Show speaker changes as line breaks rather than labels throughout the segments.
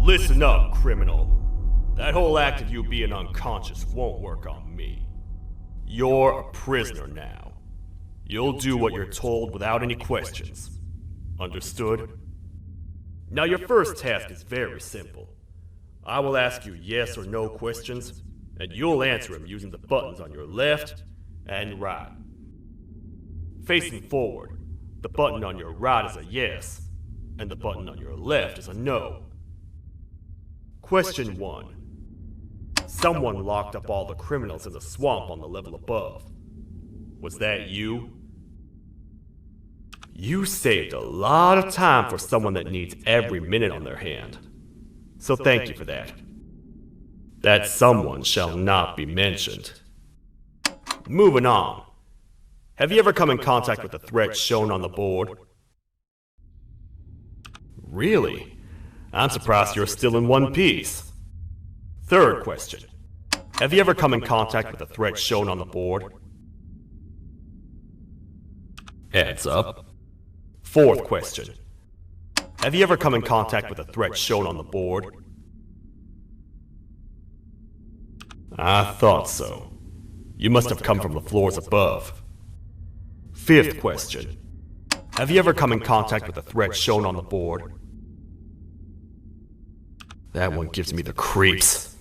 Listen up, criminal. That whole act of you being unconscious won't work on me. You're a prisoner now. You'll do what you're told without any questions. Understood? Now your first task is very simple. I will ask you yes or no questions, and you'll answer them using the buttons on your left and right. Facing forward, the button on your right is a yes, and the button on your left is a no. Question 1. Someone locked up all the criminals in the swamp on the level above. Was that you? You saved a lot of time for someone that needs every minute on their hand. So thank you for that. That someone shall not be mentioned. Moving on. Have you ever come in contact with the threat shown on the board? Really? I'm surprised you're still in one piece. Third question. Have you ever come in contact with the threat shown on the board? Heads up. Fourth question. Have you ever come in contact with the threat shown on the board? I thought so. You must have come from the floors above. Fifth question. Have you ever come in contact with the threat shown on the board? That one gives me the creeps.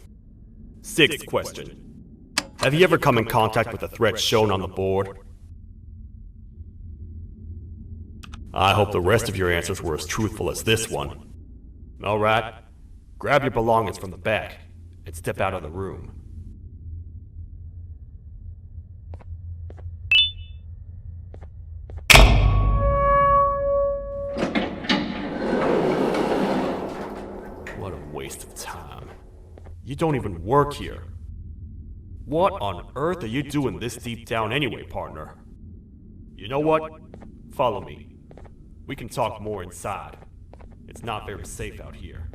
Sixth question. Have you ever come in contact with the threat shown on the board? I hope the rest of your answers were as truthful as this one. Alright, grab your belongings from the back and step out of the room. What a waste of time. You don't even work here. What on earth are you doing this deep down anyway, partner? You know what? Follow me. We can talk more inside. It's not very safe out here.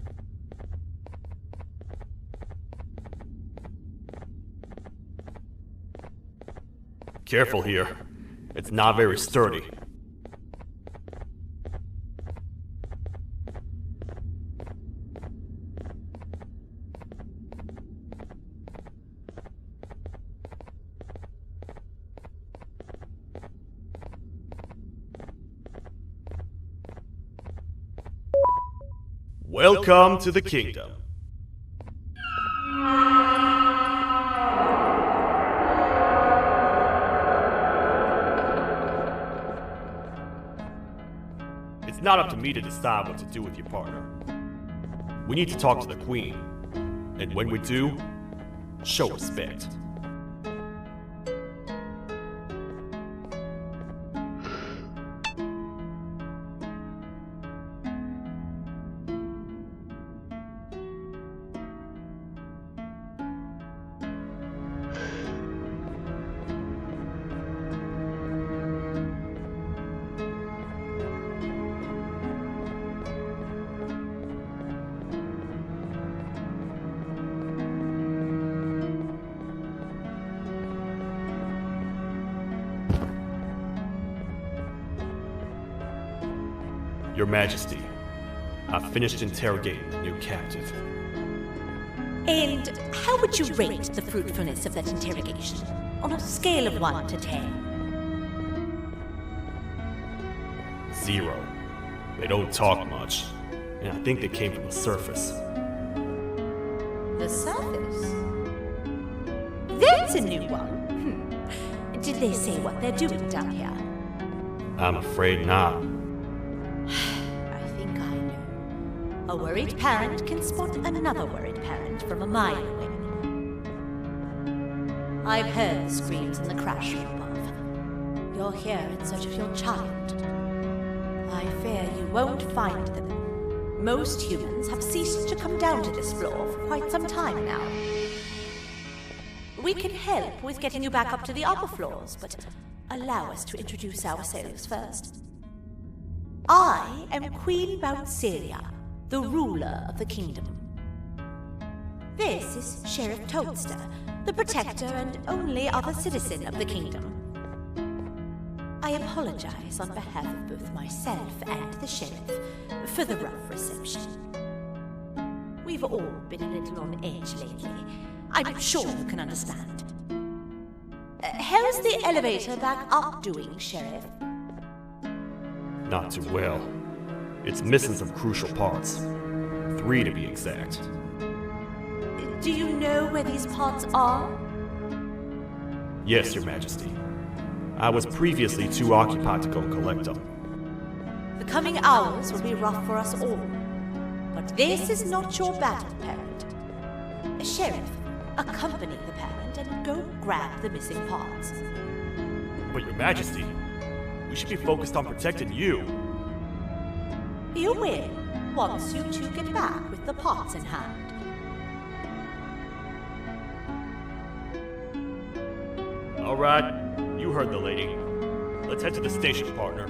Careful here. It's not very sturdy. Welcome to the kingdom. It's not up to me to decide what to do with your partner. We need to talk to the queen, and when we do, show respect. Your Majesty, I've finished interrogating the new captive.
And how would you rate the fruitfulness of that interrogation? On a scale of 1 to 10?
0. They don't talk much, and I think they came from the surface.
The surface? That's a new one. Did they say what they're doing down here?
I'm afraid not.
I think I know. A worried parent can spot another worried parent from a mile away. I've heard the screams in the crash room above. You're here in search of your child. I fear you won't find them. Most humans have ceased to come down to this floor for quite some time now. We can help with getting you back up to the upper floors, but allow us to introduce ourselves first. I am Queen Bouncelia, the ruler of the kingdom. This is Sheriff Toadster, the protector and only other citizen of the kingdom. I apologize on behalf of both myself and the sheriff for the rough reception. We've all been a little on edge lately. I'm sure you can understand. How's the elevator back up doing, Sheriff?
Not too well. It's missing some crucial parts. 3 to be exact.
Do you know where these parts are?
Yes, Your Majesty. I was previously too occupied to go and collect them.
The coming hours will be rough for us all. But this is not your battle, parent. Sheriff, accompany the parent and go grab the missing parts.
But Your Majesty, we should be focused on protecting you.
You will, once you two get back with the parts in hand.
All right, you heard the lady. Let's head to the station, partner.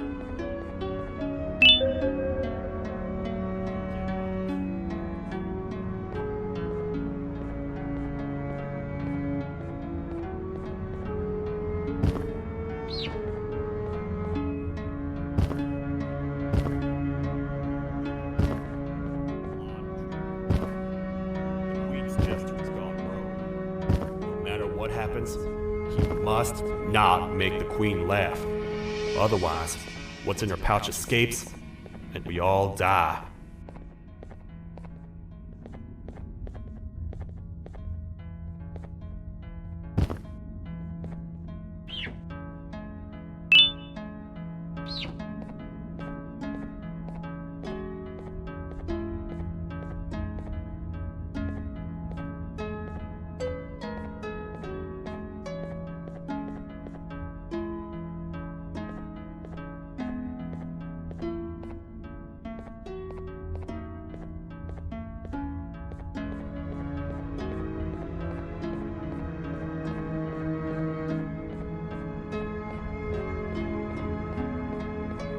What happens, he must not make the queen laugh. Otherwise, what's in her pouch escapes, and we all die.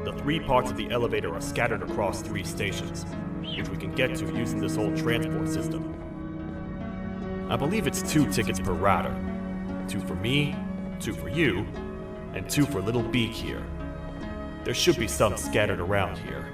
The 3 parts of the elevator are scattered across 3 stations, which we can get to using this old transport system. I believe it's 2 tickets per rider. 2 for me, 2 for you, and 2 for Little Beak here. There should be some scattered around here.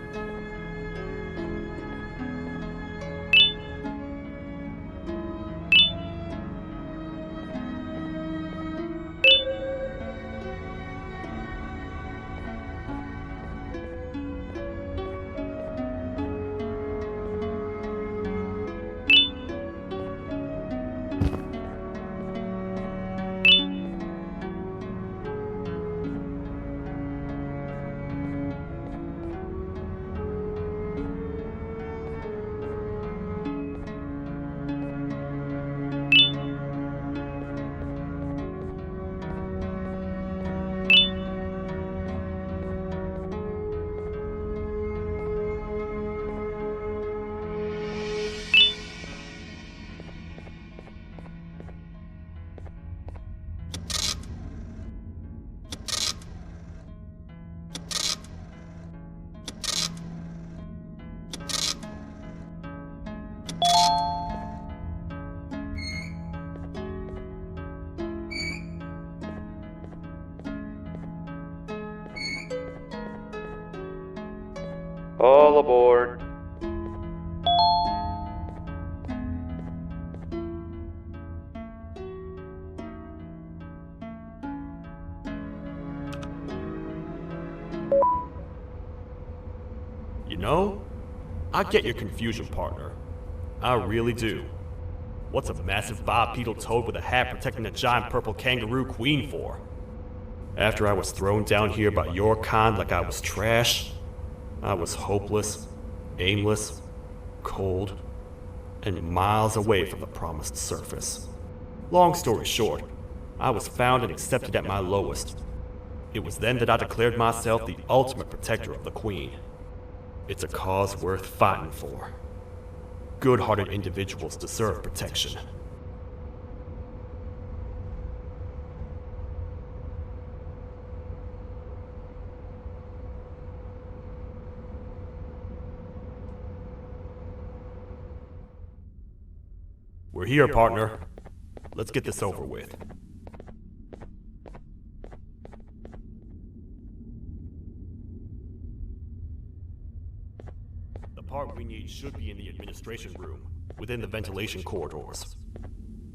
All aboard.
You know, I get your confusion, partner. I really do. What's a massive bipedal toad with a hat protecting a giant purple kangaroo queen for? After I was thrown down here by your kind like I was trash, I was hopeless, aimless, cold, and miles away from the promised surface. Long story short, I was found and accepted at my lowest. It was then that I declared myself the ultimate protector of the Queen. It's a cause worth fighting for. Good-hearted individuals deserve protection. We're here, partner. Let's get this over with. The part we need should be in the administration room, within the ventilation corridors.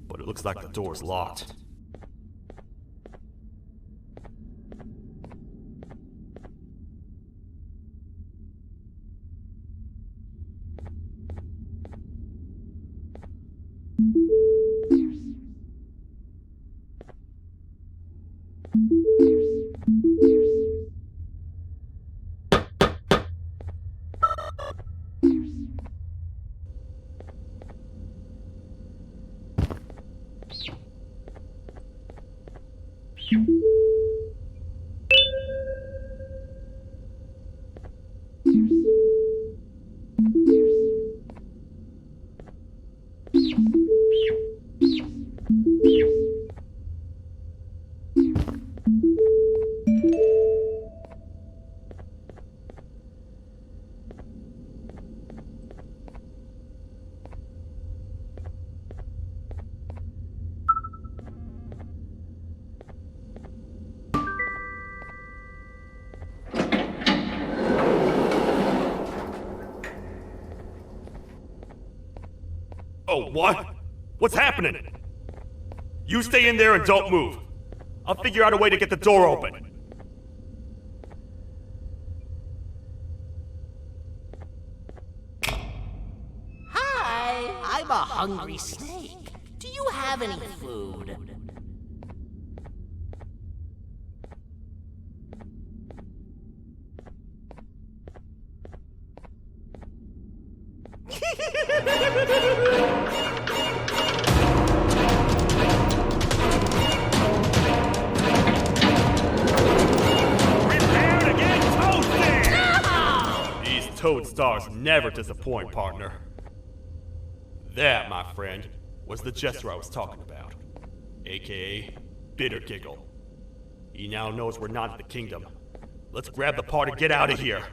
But it looks like the door's locked. Oh, what? What's happening? You stay in there and don't move. I'll figure out a way to get the door open.
Hi, I'm a hungry snake. Do you have any food?
Prepare to get toasted! These toad stars never disappoint, partner. That, my friend, was the jester I was talking about, aka Bitter Giggle. He now knows we're not in the kingdom. Let's grab the part and get out of here.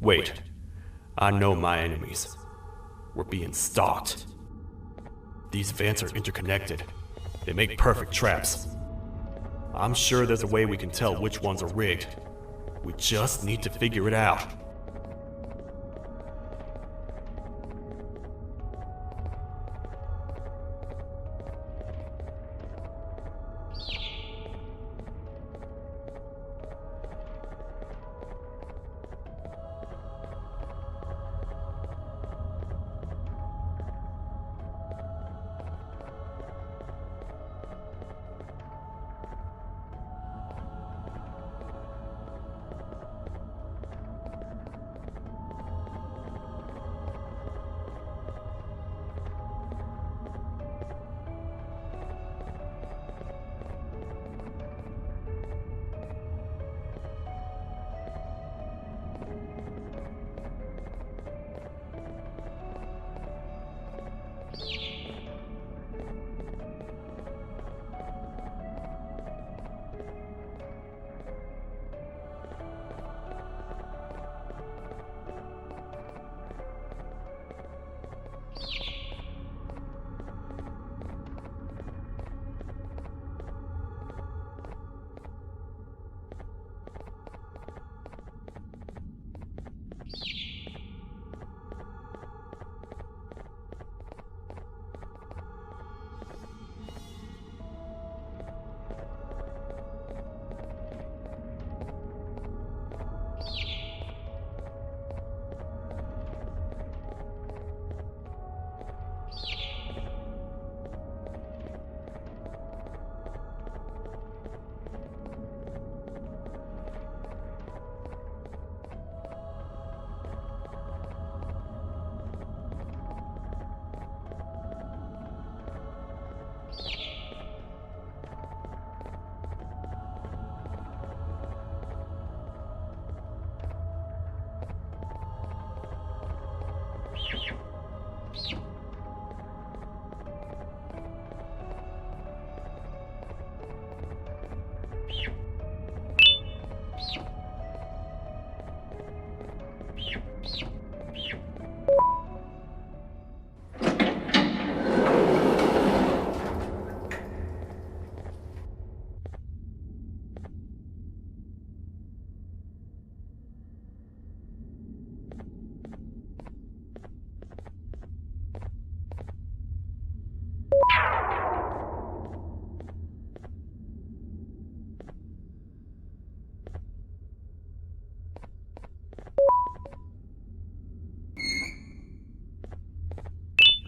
Wait, I know my enemies. We're being stalked. These vents are interconnected. They make perfect traps. I'm sure there's a way we can tell which ones are rigged. We just need to figure it out.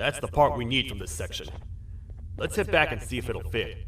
That's the part we need from this section. Let's head back and see if it'll fit.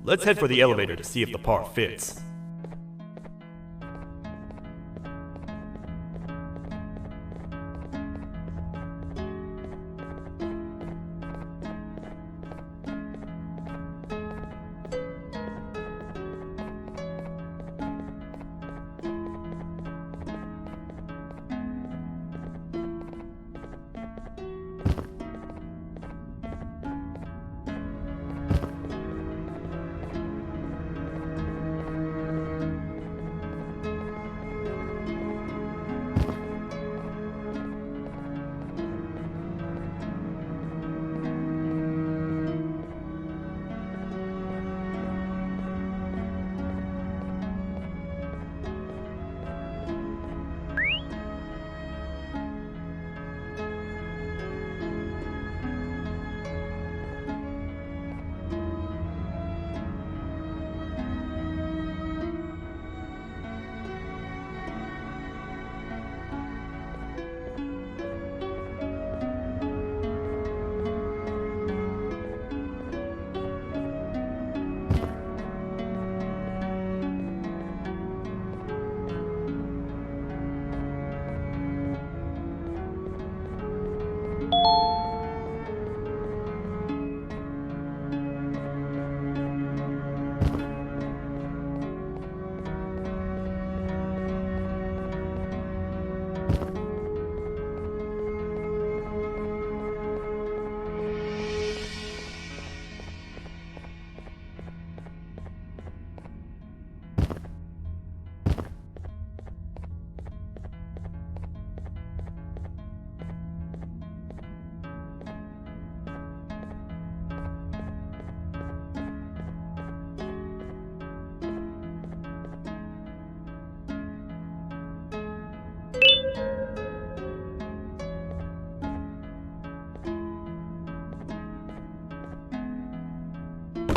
Let's head for the elevator to see if the part fits.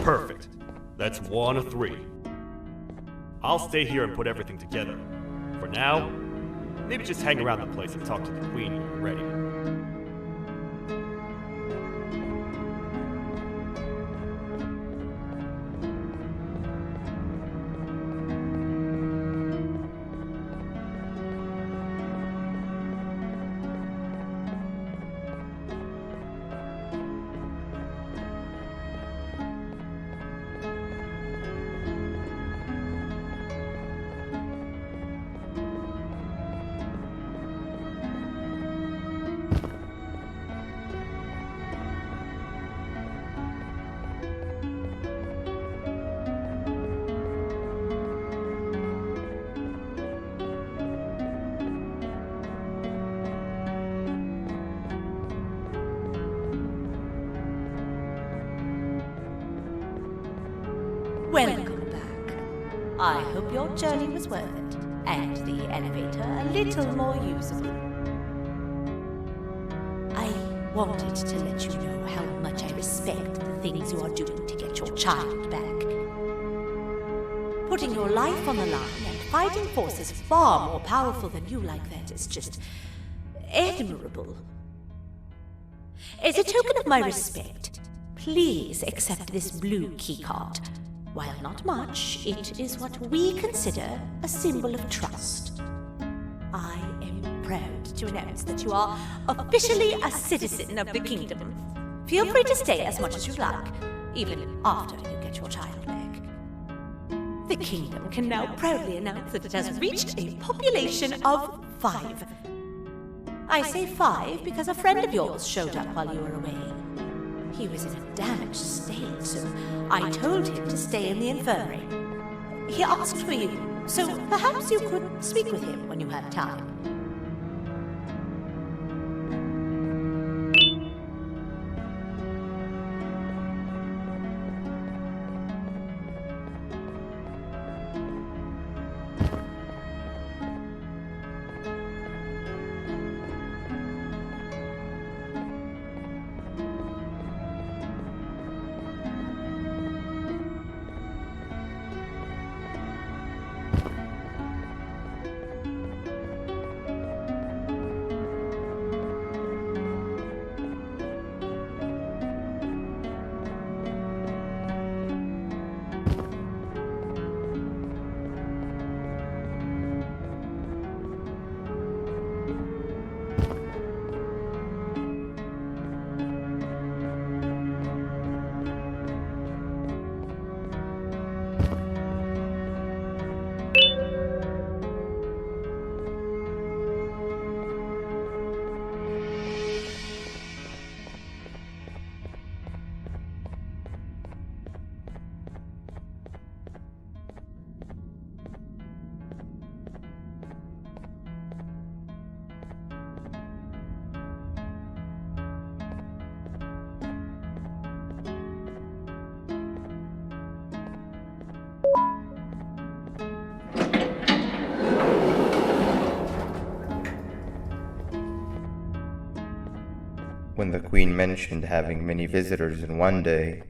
Perfect. That's 1 of 3. I'll stay here and put everything together. For now, maybe just hang around the place and talk to the Queen when you're ready.
Welcome back. I hope your journey was worth it, and the elevator a little more usable. I wanted to let you know how much I respect the things you are doing to get your child back. Putting your life on the line and fighting forces far more powerful than you like that is just admirable. As a token of my respect, please accept this blue keycard. While not much, it is what we consider a symbol of trust. I am proud to announce that you are officially a citizen of the kingdom. Feel free to stay as much as you like, even after you get your child back. The kingdom can now proudly announce that it has reached a population of 5. I say 5 because a friend of yours showed up while you were away. He was in a damaged state, so I told him to stay in the infirmary. He asked for you, so perhaps you could speak with him when you have time.
When the Queen mentioned having many visitors in one day,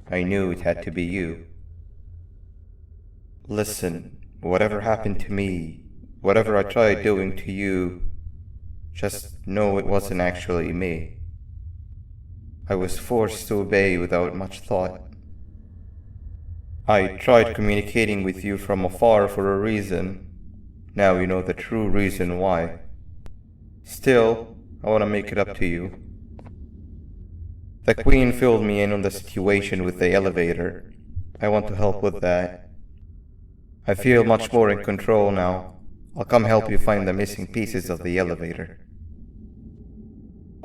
I knew it had to be you. Listen, whatever happened to me, whatever I tried doing to you, just know it wasn't actually me. I was forced to obey without much thought. I tried communicating with you from afar for a reason. Now you know the true reason why. Still, I want to make it up to you. The Queen filled me in on the situation with the elevator. I want to help with that. I feel much more in control now. I'll come help you find the missing pieces of the elevator.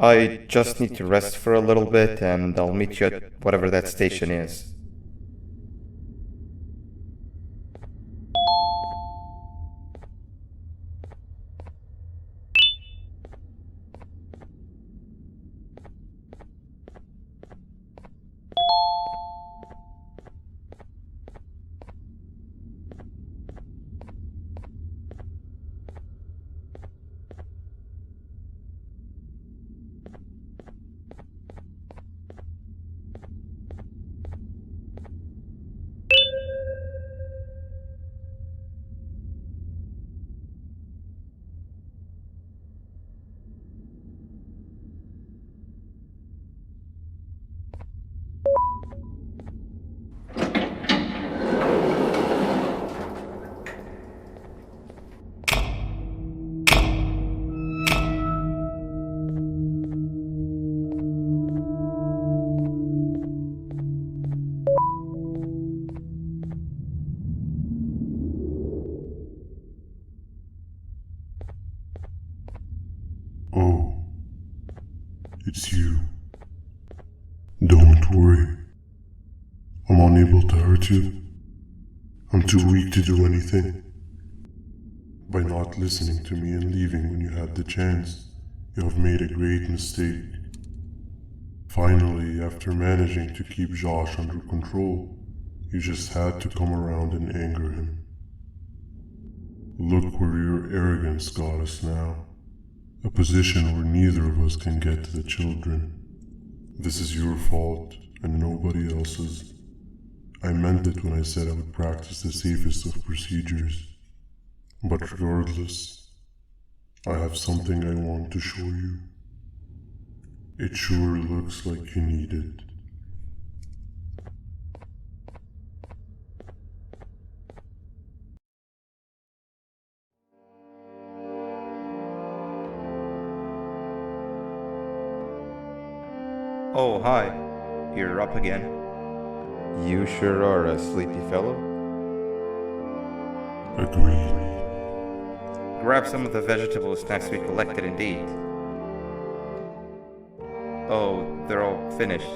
I just need to rest for a little bit and I'll meet you at whatever that station is.
Oh, it's you. Don't worry. I'm unable to hurt you. I'm too weak to do anything. By not listening to me and leaving when you had the chance, you have made a great mistake. Finally, after managing to keep Josh under control, You just had to come around and anger him. Look where your arrogance got us now. A position where neither of us can get to the children. This is your fault and nobody else's. I meant it when I said I would practice the safest of procedures. But regardless, I have something I want to show you. It sure looks like you need it.
Oh, hi. You're up again. You sure are a sleepy fellow.
Agreed.
Grab some of the vegetable snacks we collected indeed. Oh, they're all finished.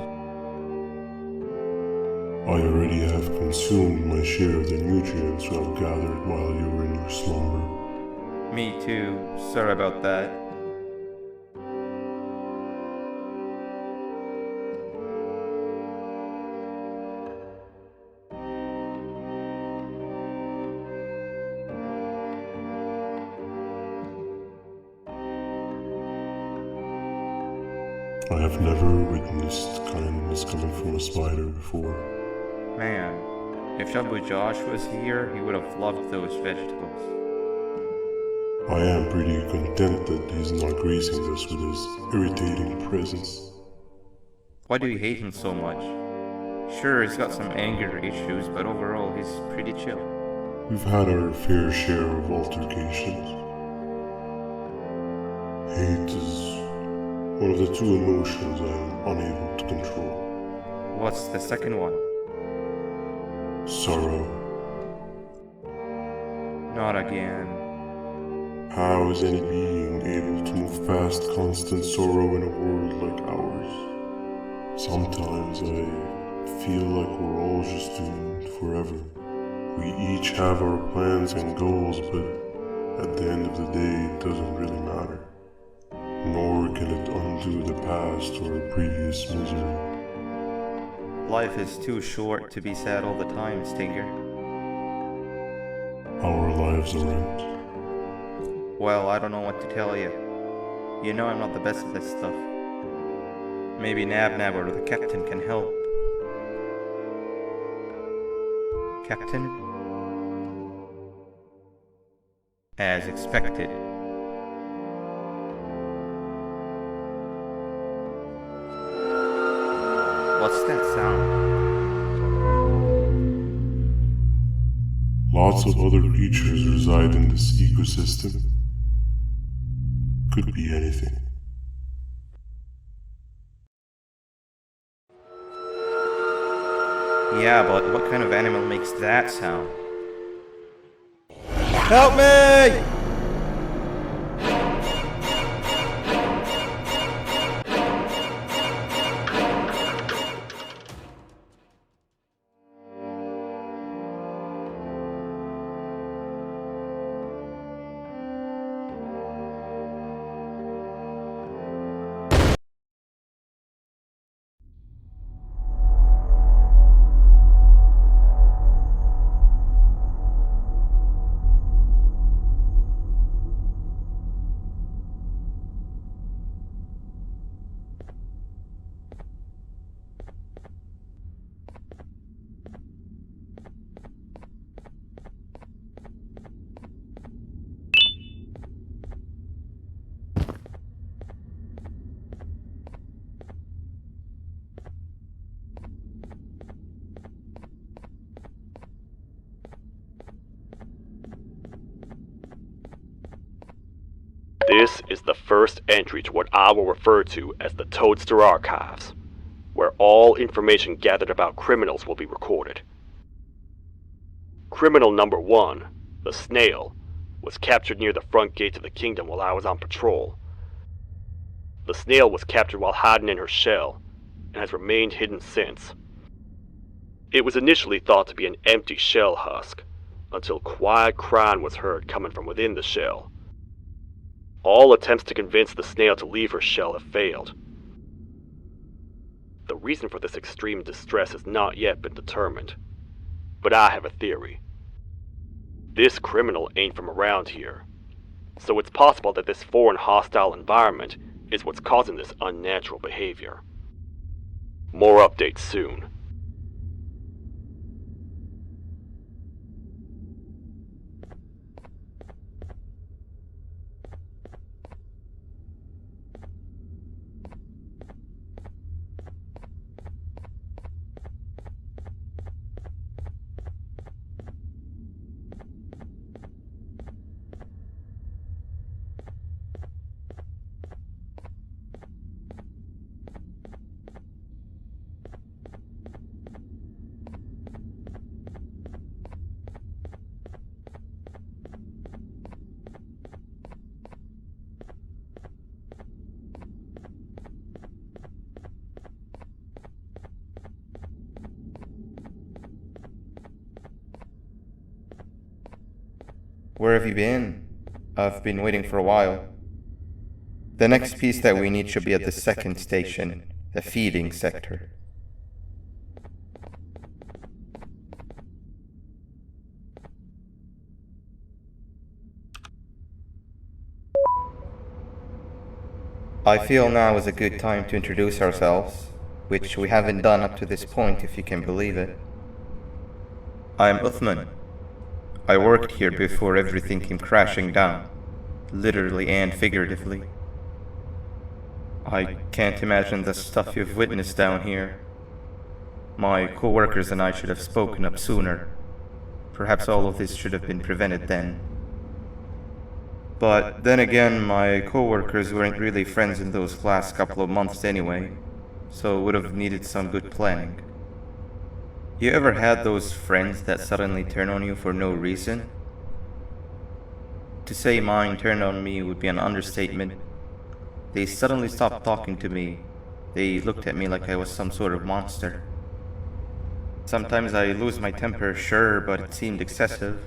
I already have consumed my share of the nutrients you have gathered while you were in your slumber.
Me too. Sorry about that.
I have never witnessed kindness coming from a spider before.
Man, if Shabu Josh was here, he would have loved those vegetables.
I am pretty content that he's not gracing us with his irritating presence.
Why do you hate him so much? Sure, he's got some anger issues, but overall he's pretty chill.
We've had our fair share of altercations. Hate is one of the two emotions I am unable to control.
What's the second one?
Sorrow.
Not again.
How is any being able to move past constant sorrow in a world like ours? Sometimes I feel like we're all just doomed forever. We each have our plans and goals, but at the end of the day, it doesn't really matter. Nor can it undo the past or previous misery.
Life is too short to be sad all the time, Stinger.
Our lives aren't.
Well, I don't know what to tell you. You know I'm not the best at this stuff. Maybe Nab or the captain can help. Captain? As expected. What's that sound?
Lots of other creatures reside in this ecosystem. Could be anything.
Yeah, but what kind of animal makes that sound?
Help me!
This is the first entry to what I will refer to as the Toadster Archives, where all information gathered about criminals will be recorded. Criminal number 1, the snail, was captured near the front gate of the kingdom while I was on patrol. The snail was captured while hiding in her shell, and has remained hidden since. It was initially thought to be an empty shell husk, until quiet crying was heard coming from within the shell. All attempts to convince the snail to leave her shell have failed. The reason for this extreme distress has not yet been determined. But I have a theory. This criminal ain't from around here, so it's possible that this foreign hostile environment is what's causing this unnatural behavior. More updates soon.
Where have you been? I've been waiting for a while. The next piece that we need should be at the second station, the feeding sector. I feel now is a good time to introduce ourselves, which we haven't done up to this point, if you can believe it. I'm Uthman. I worked here before everything came crashing down, literally and figuratively. I can't imagine the stuff you've witnessed down here. My co-workers and I should have spoken up sooner. Perhaps all of this should have been prevented then. But then again, my co-workers weren't really friends in those last couple of months anyway, so would have needed some good planning. You ever had those friends that suddenly turn on you for no reason? To say mine turned on me would be an understatement. They suddenly stopped talking to me. They looked at me like I was some sort of monster. Sometimes I lose my temper, sure, but it seemed excessive.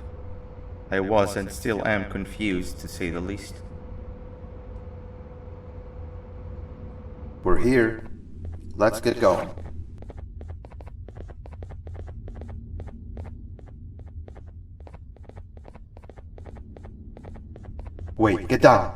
I was and still am confused, to say the least.
We're here. Let's get going. Wait, get down.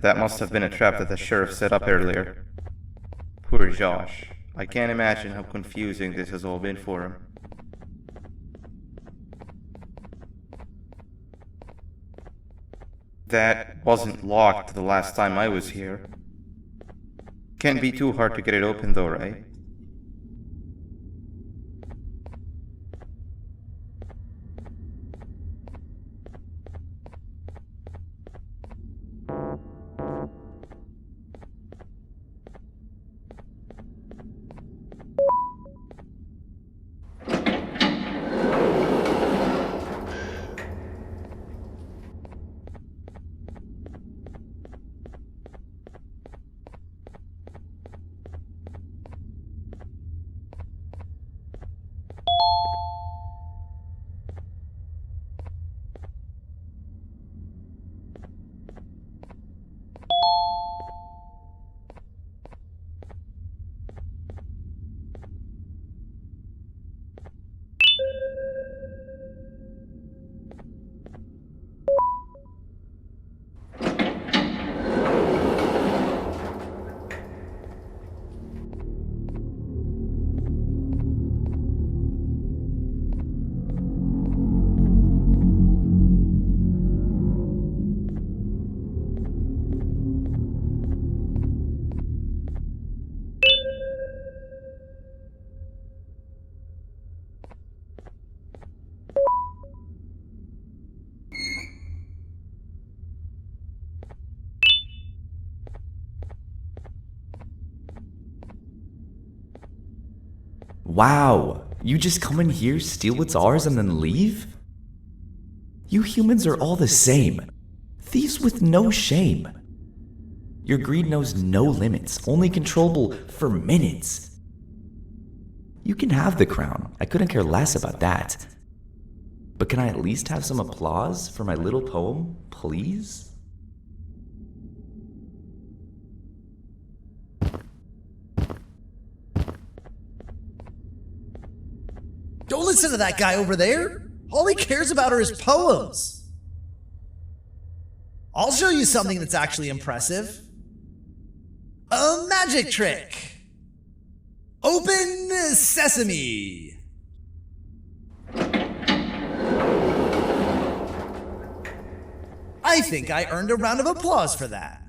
That must have been a trap that the sheriff set up earlier. Poor Josh. I can't imagine how confusing this has all been for him. That wasn't locked the last time I was here. Can't be too hard to get it open though, right?
Wow, you just come in here, steal what's ours, and then leave? You humans are all the same. Thieves with no shame. Your greed knows no limits, only controllable for minutes. You can have the crown. I couldn't care less about that. But can I at least have some applause for my little poem, please?
Don't listen to that guy over there. All he cares about are his poems. I'll show you something that's actually impressive. A magic trick. Open sesame. I think I earned a round of applause for that.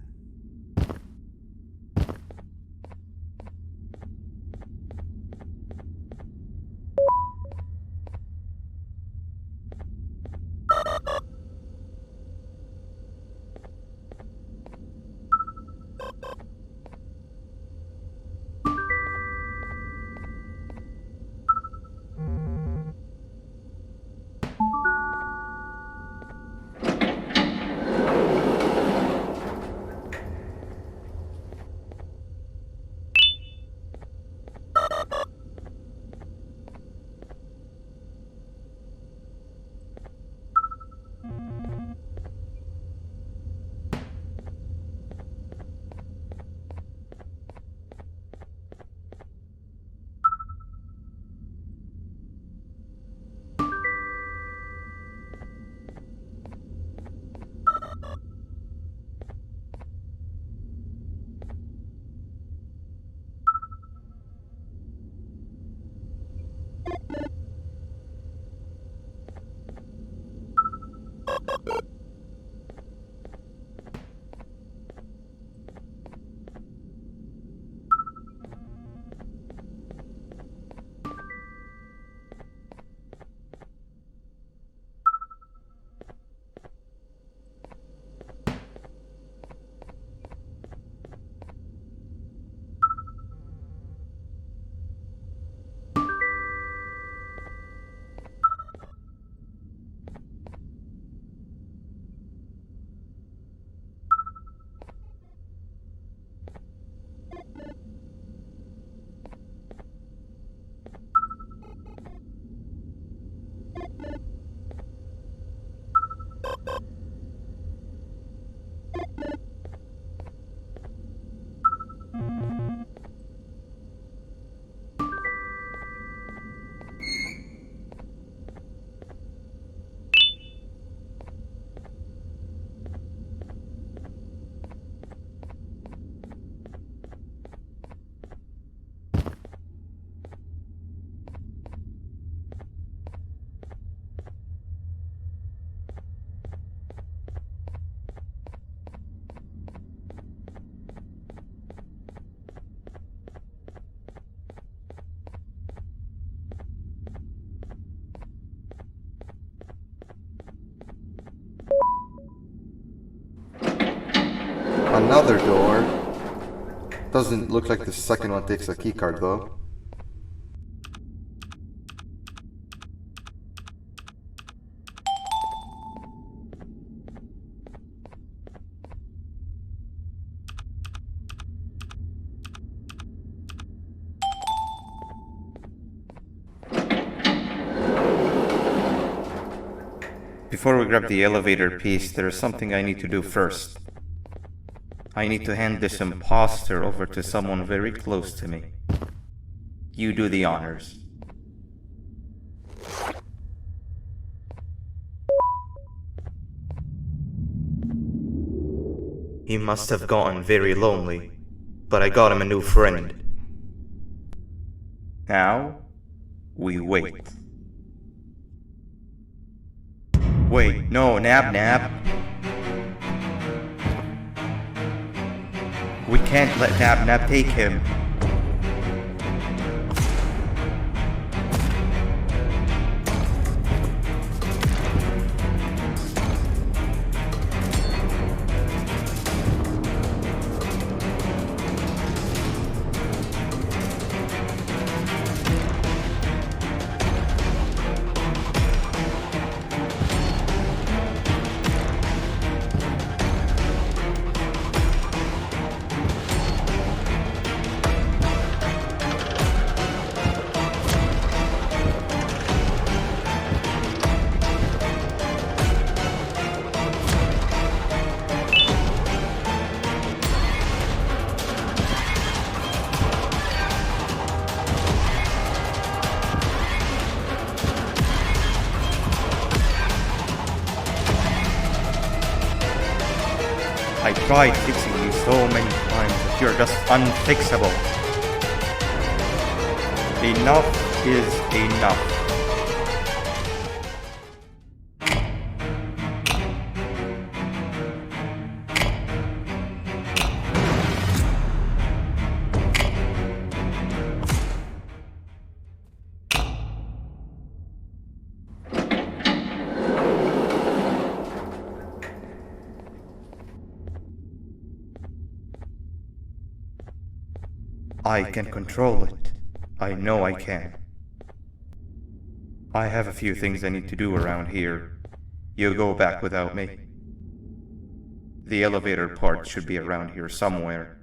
Another door. Doesn't look like the second one takes a keycard though.
Before we grab the elevator piece, there is something I need to do first. I need to hand this imposter over to someone very close to me. You do the honors. He must have gotten very lonely, but I got him a new friend. Now, we wait. Wait, no, Nab. We can't let Nab take him. tried fixing you so many times that you're just unfixable. Enough is enough. I can control it. I know I can. I have a few things I need to do around here. You go back without me. The elevator part should be around here somewhere.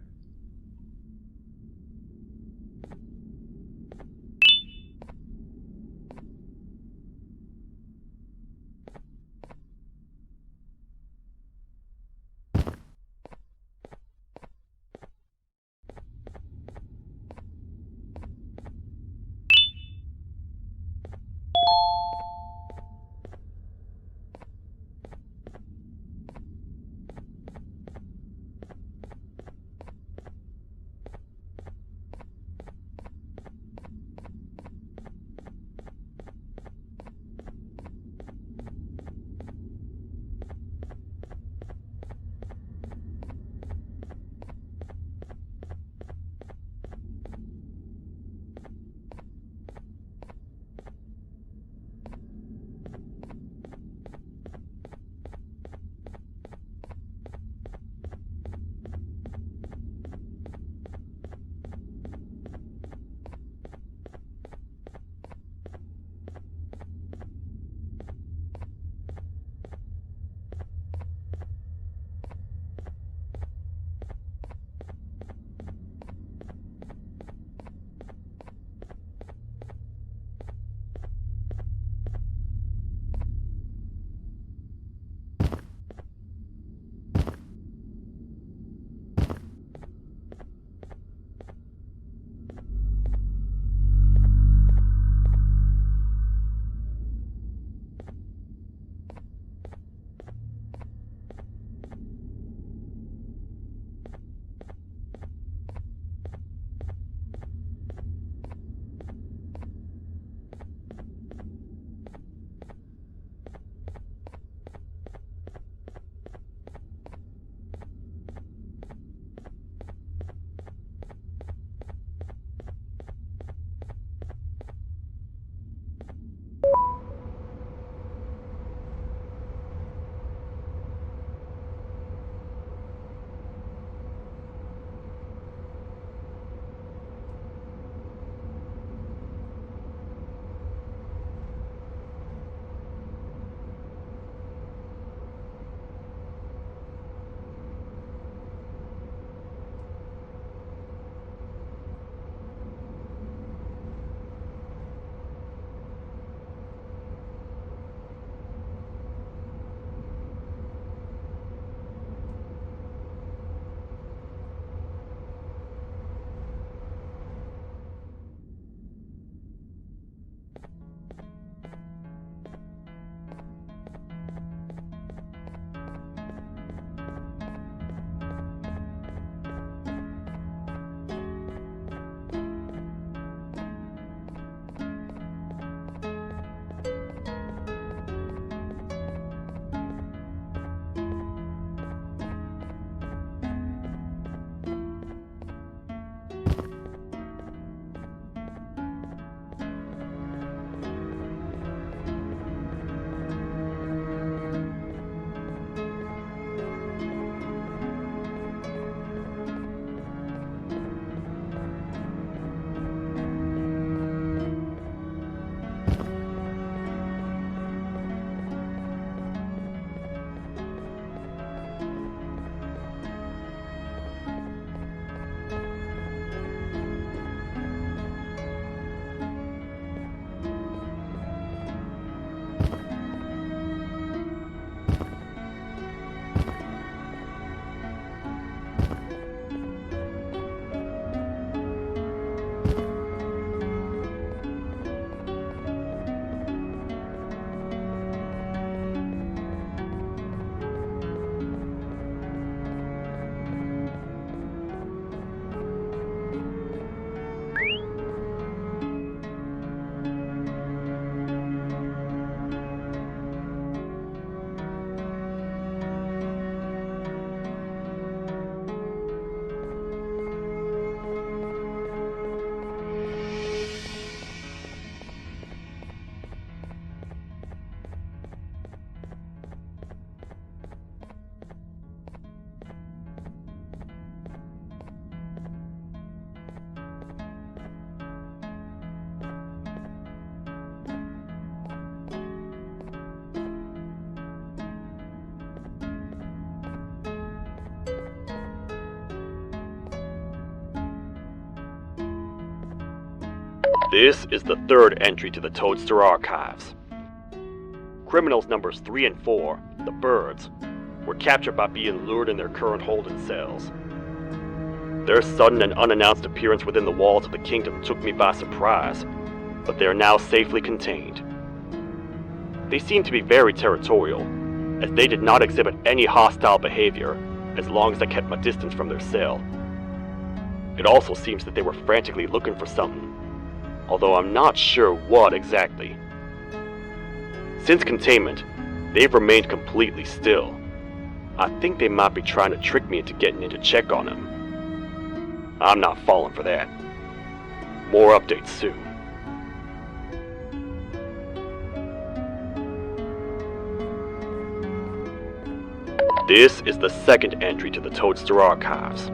This is the third entry to the Toadster archives. Criminals numbers 3 and 4, the birds, were captured by being lured in their current holding cells. Their sudden and unannounced appearance within the walls of the kingdom took me by surprise, but they are now safely contained. They seem to be very territorial, as they did not exhibit any hostile behavior as long as I kept my distance from their cell. It also seems that they were frantically looking for something, although I'm not sure what exactly. Since containment, they've remained completely still. I think they might be trying to trick me into getting in to check on them. I'm not falling for that. More updates soon. This is the second entry to the Toadster archives.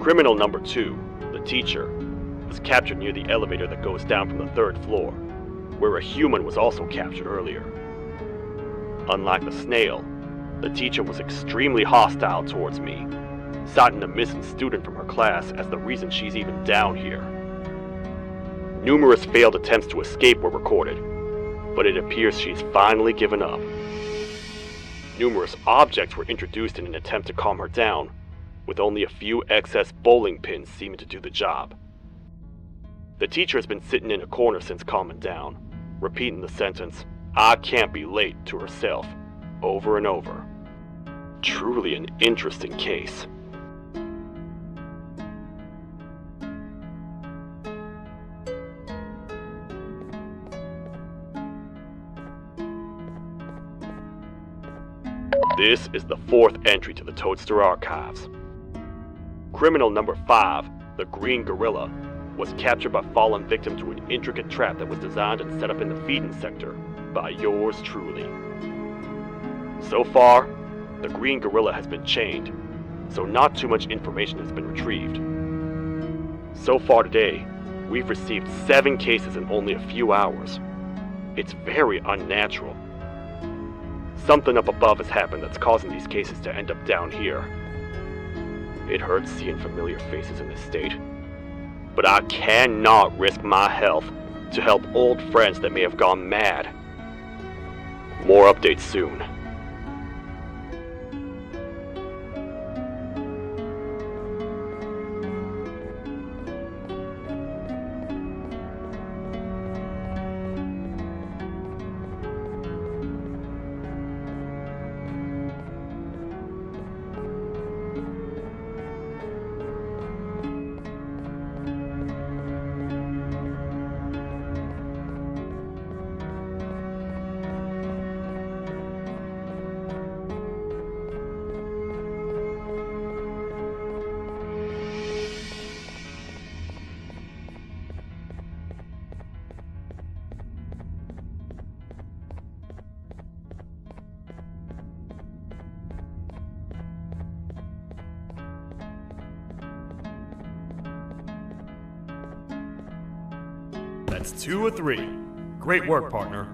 Criminal number 2, the teacher, was captured near the elevator that goes down from the 3rd floor, where a human was also captured earlier. Unlike the snail, the teacher was extremely hostile towards me, citing a missing student from her class as the reason she's even down here. Numerous failed attempts to escape were recorded, but it appears she's finally given up. Numerous objects were introduced in an attempt to calm her down, with only a few excess bowling pins seeming to do the job. The teacher has been sitting in a corner since calming down, repeating the sentence, "I can't be late," to herself, over and over. Truly an interesting case. This is the 4th entry to the Toadster archives. Criminal number 5, the Green Gorilla, was captured by falling victim to an intricate trap that was designed and set up in the feeding sector by yours truly. So far, the Green Gorilla has been chained, so not too much information has been retrieved. So far today, we've received 7 cases in only a few hours. It's very unnatural. Something up above has happened that's causing these cases to end up down here. It hurts seeing familiar faces in this state, but I cannot risk my health to help old friends that may have gone mad. More updates soon. That's 2 of 3. Great work, partner.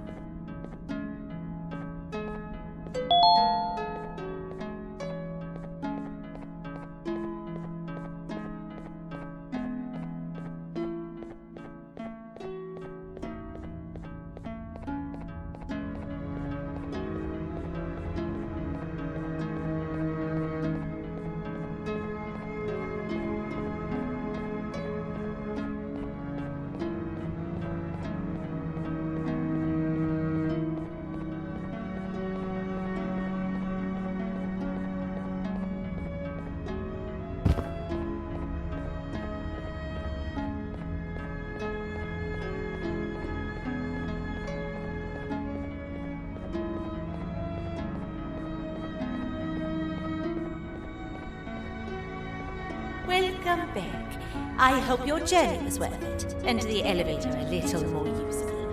Welcome back. I hope your journey was worth it, and the elevator a little more usable.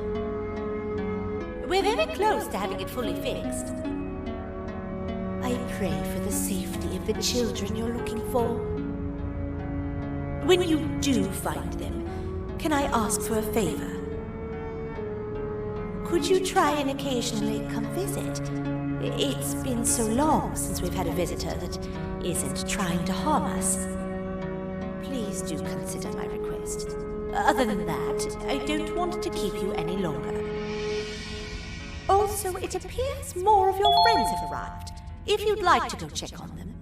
We're very close to having it fully fixed. I pray for the safety of the children you're looking for. When you do find them, can I ask for a favor? Could you try and occasionally come visit? It's been so long since we've had a visitor that isn't trying to harm us. Please do consider my request. Other than that, I don't want to keep you any longer. Also, it appears more of your friends have arrived. If you'd like to go check on them.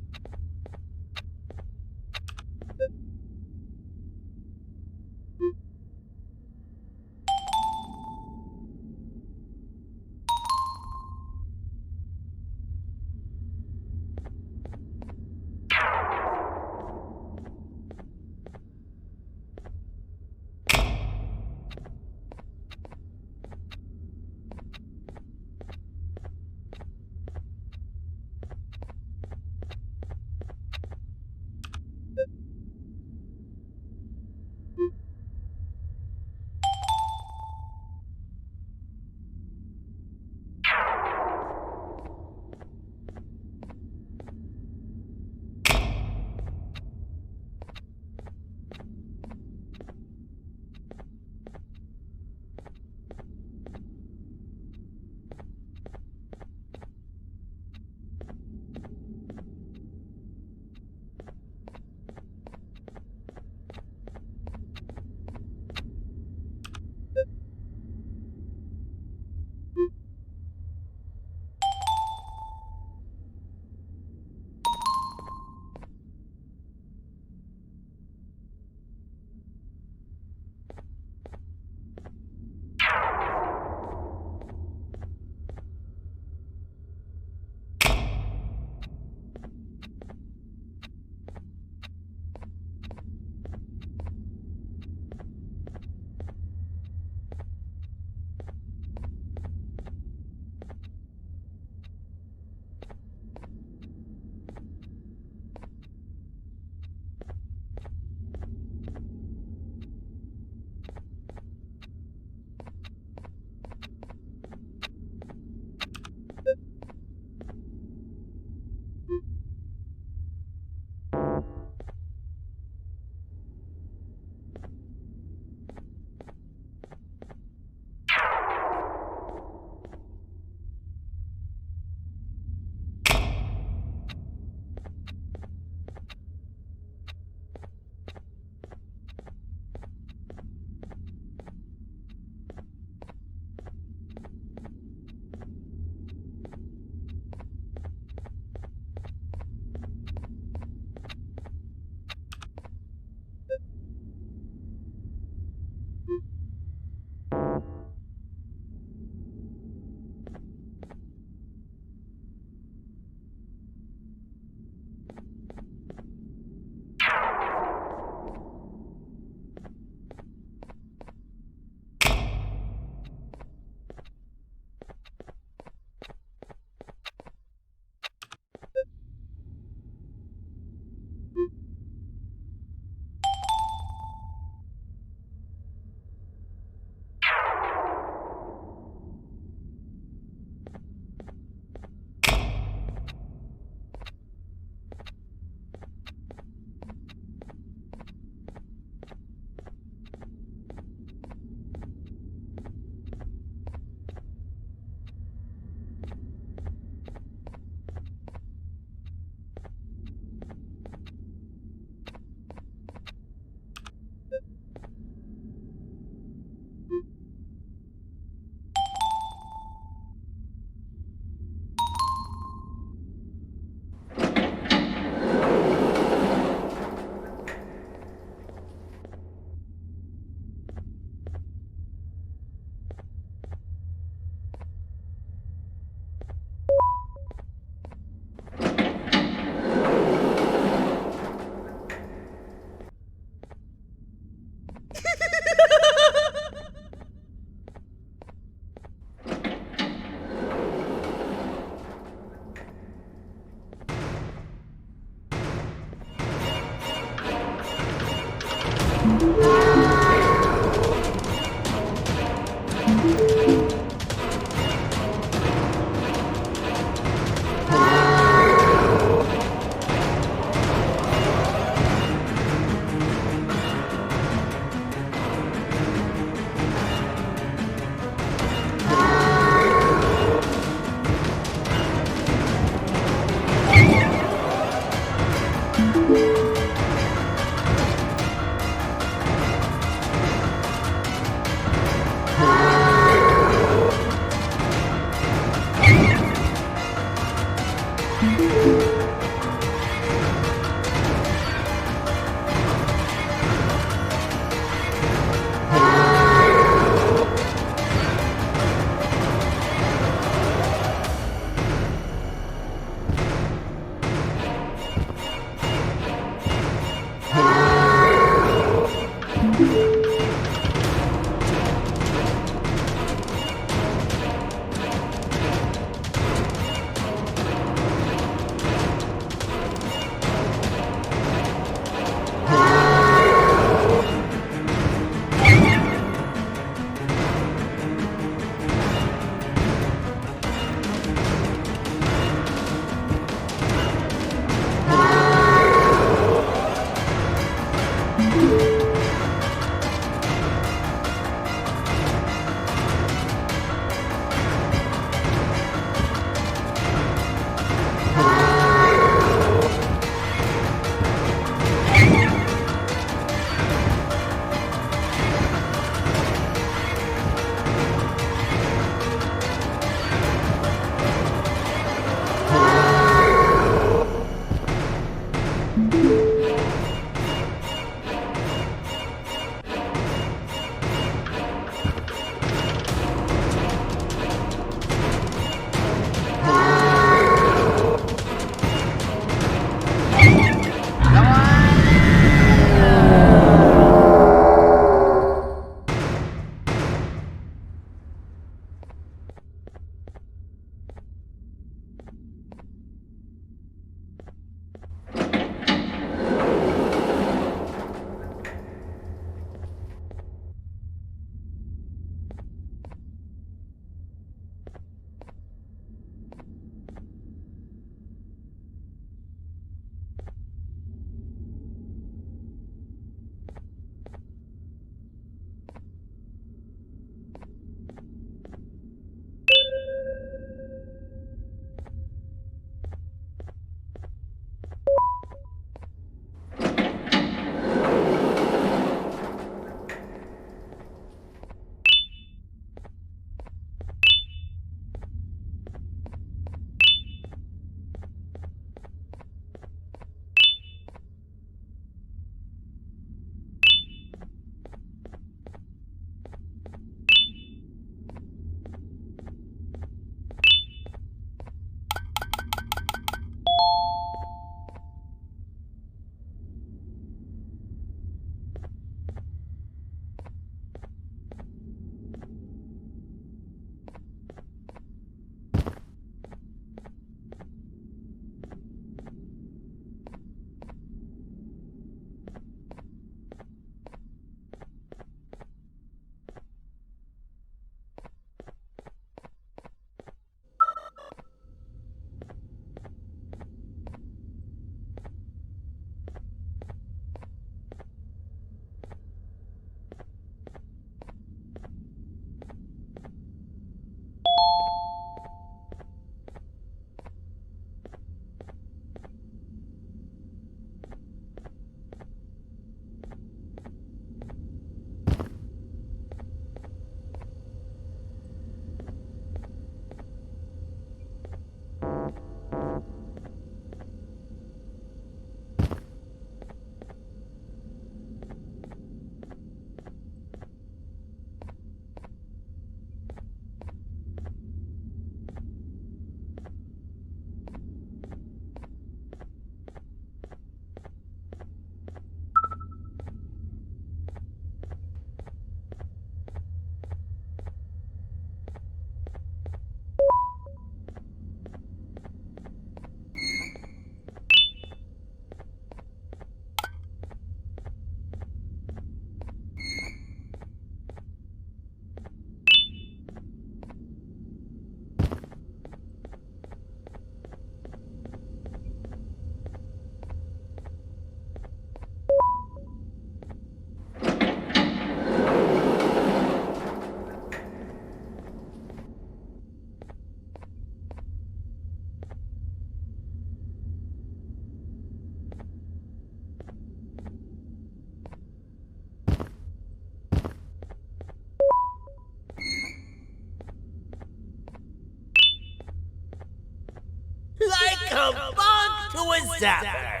a zapper.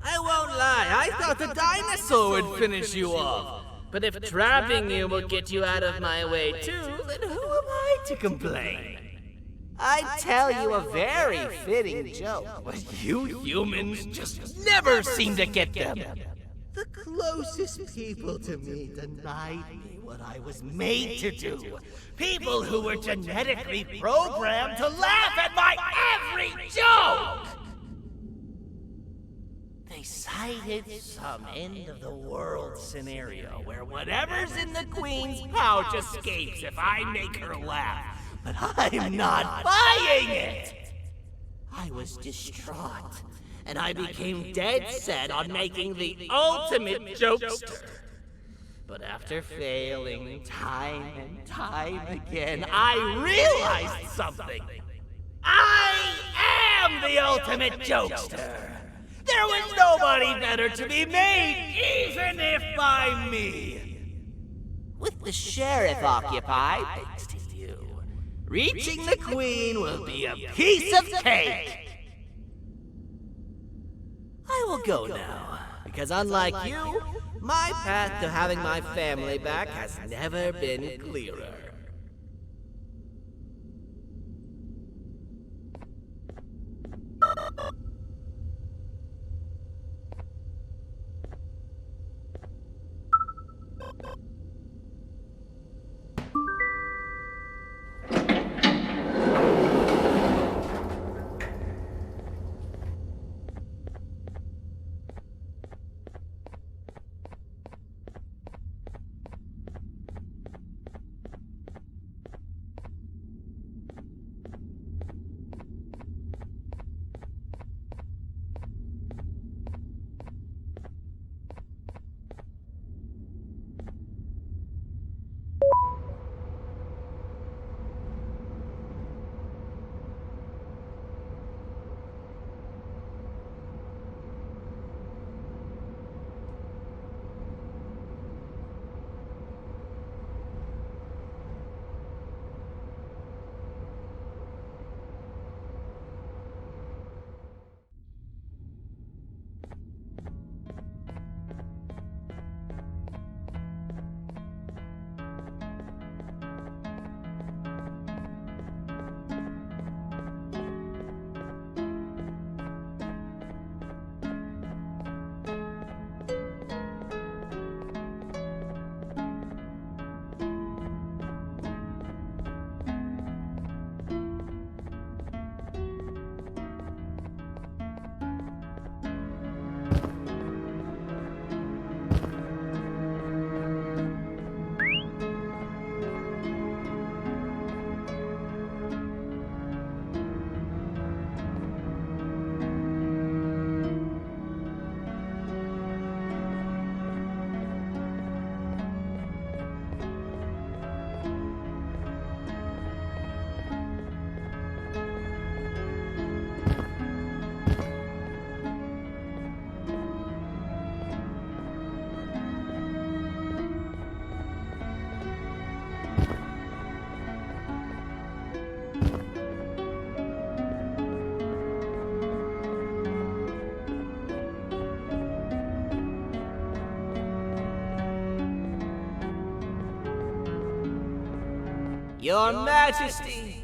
I won't lie, I thought the dinosaur would finish you off. But if trapping you will get you out of my way too, then who am I to complain? I'd tell you a very fitting joke, but you humans just never seem to get them. The closest people to me denied me what I was made to do. People who were genetically programmed to laugh at my every joke! They cited some end-of-the-world scenario where whatever's in the Queen's pouch escapes if I make her laugh. But I'm not buying it! I was distraught, and I became dead set on making the ultimate jokester. But after failing time and time again, I realized something. I am the ultimate jokester! There was nobody better to be made, even if by me. With the sheriff occupied, thanks to you, reaching the Queen will be a piece of cake. I will go now, because unlike you, my path to having my family back has never been clearer. Your Majesty,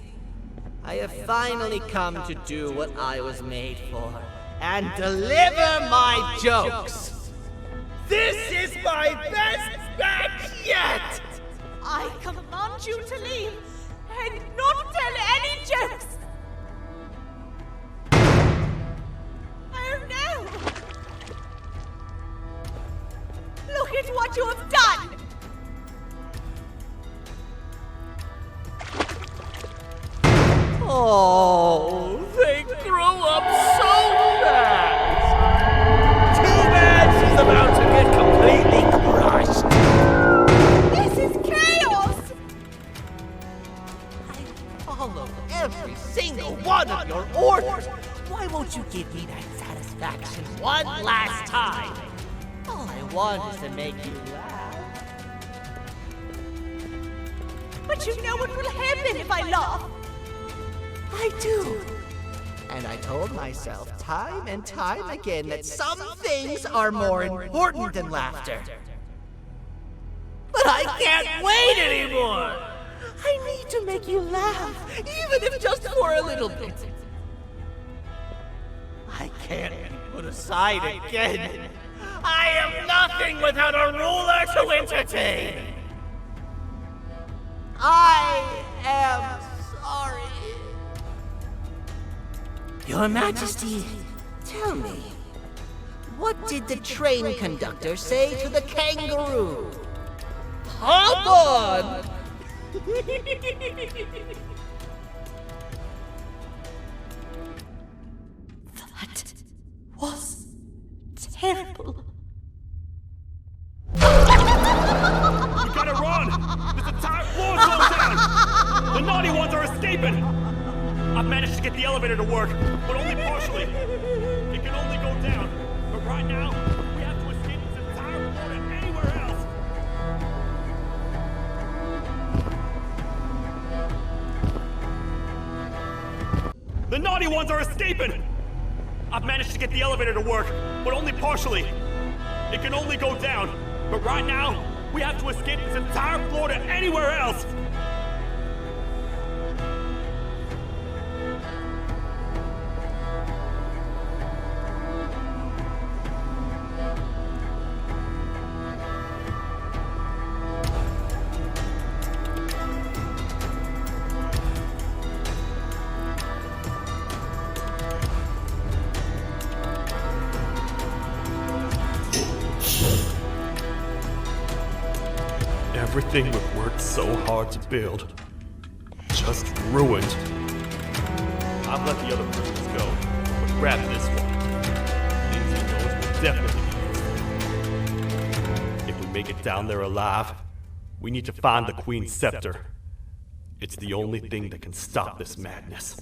I have finally come to do what I was made for, and deliver my jokes. This is my best batch yet!
I command you to leave and not tell any jokes! Oh no! Look at what you have done!
Oh, they grow up so fast! Too bad she's about to get completely crushed!
This is chaos!
I followed every single one of your orders! Why won't you give me that satisfaction one last time? All I want is to make you laugh.
But you know what will happen if I laugh.
I do. And I told myself time and time again that some things are more important than laughter. But I can't wait anymore! I need to make you laugh, even if just for a little bit. I can't be put aside again. I am nothing without a ruler to entertain. I am sorry. Your Majesty, tell me, what did the train conductor say to the kangaroo? Hop on!
That was terrible.
We gotta run! This entire floor's going down! The naughty ones are escaping! I've managed to get the elevator to work, but only partially. It can only go down. But right now, we have to escape this entire floor to anywhere else. The naughty ones are escaping! I've managed to get the elevator to work, but only partially. It can only go down. But right now, we have to escape this entire floor to anywhere else. Everything we've worked so hard to build, just ruined. I've let the other prisoners go, but grab this one. Things he knows will definitely be useful. If we make it down there alive, we need to find the Queen's scepter. It's the only thing that can stop this madness.